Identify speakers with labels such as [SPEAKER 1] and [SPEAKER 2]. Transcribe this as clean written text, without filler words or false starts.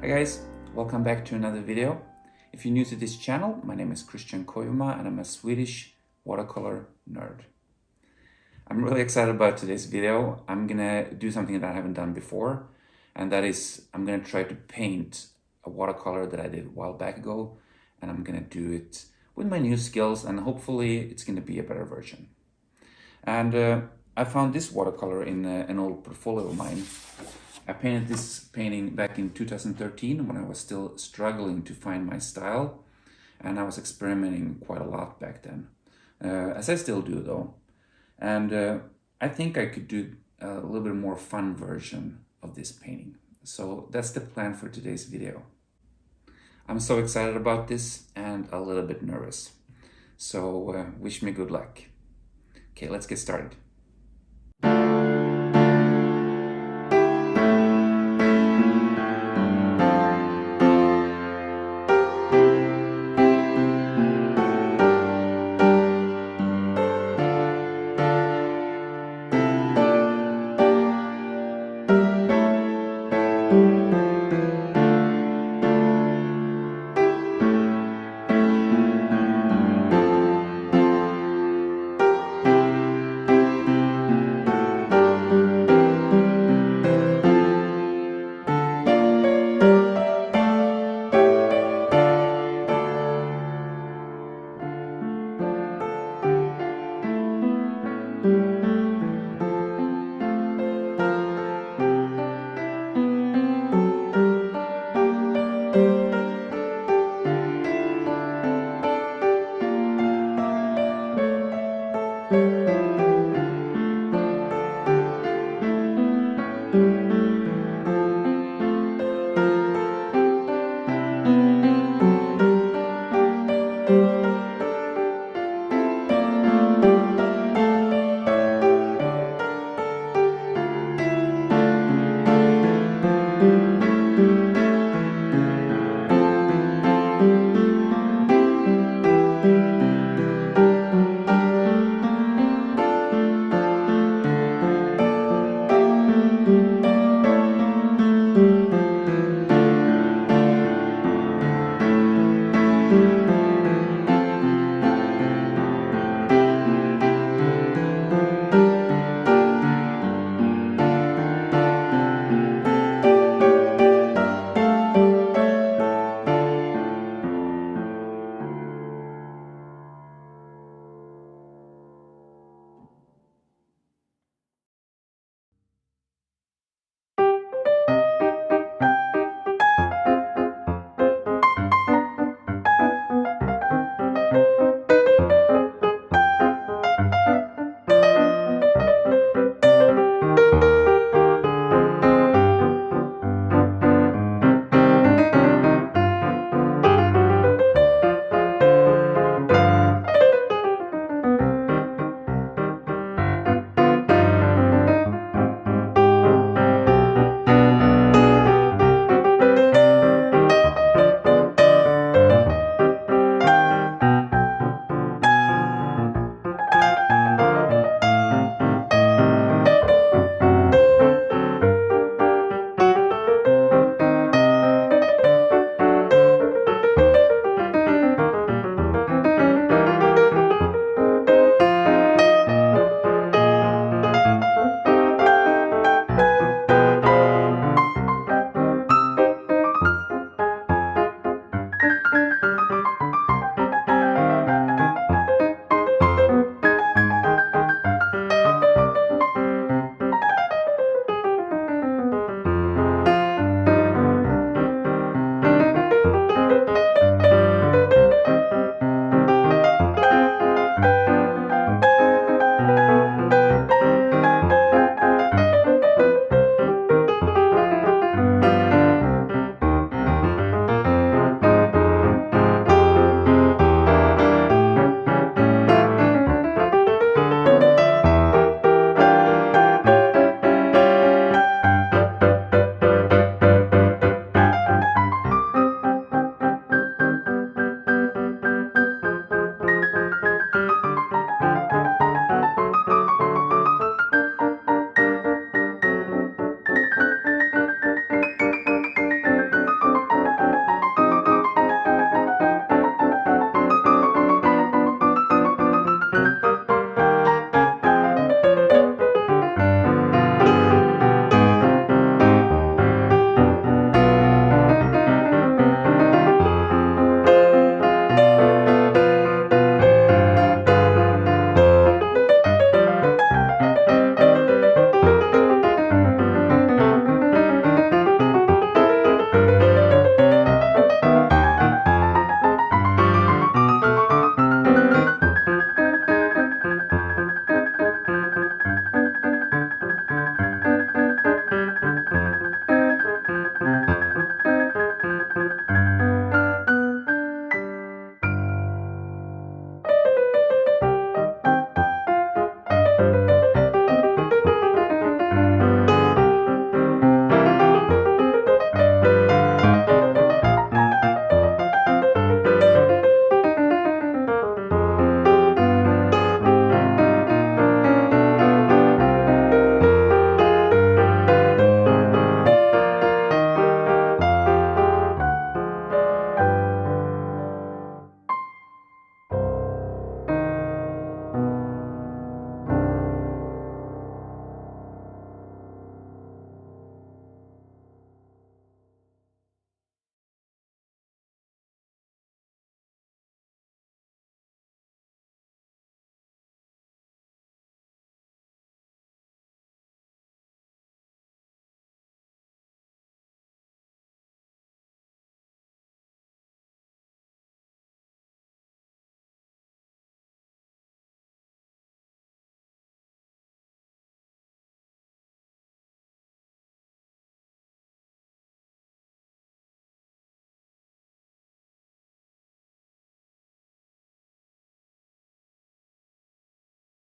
[SPEAKER 1] Hi guys, welcome back to another video. If you're new to this channel, my name is Koivumaa and I'm a Swedish watercolor nerd. I'm really excited about today's video. I'm gonna do something that I haven't done before, and that is I'm gonna try to paint a watercolor that I did a while back ago, and I'm gonna do it with my new skills, and hopefully it's gonna be a better version. And I found this watercolor in an old portfolio of mine. I painted this painting back in 2013 when I was still struggling to find my style, and I was experimenting quite a lot back then, as I still do though. And I think I could do a little bit more fun version of this painting. So that's the plan for today's video. I'm so excited about this and a little bit nervous. So wish me good luck. Okay, let's get started.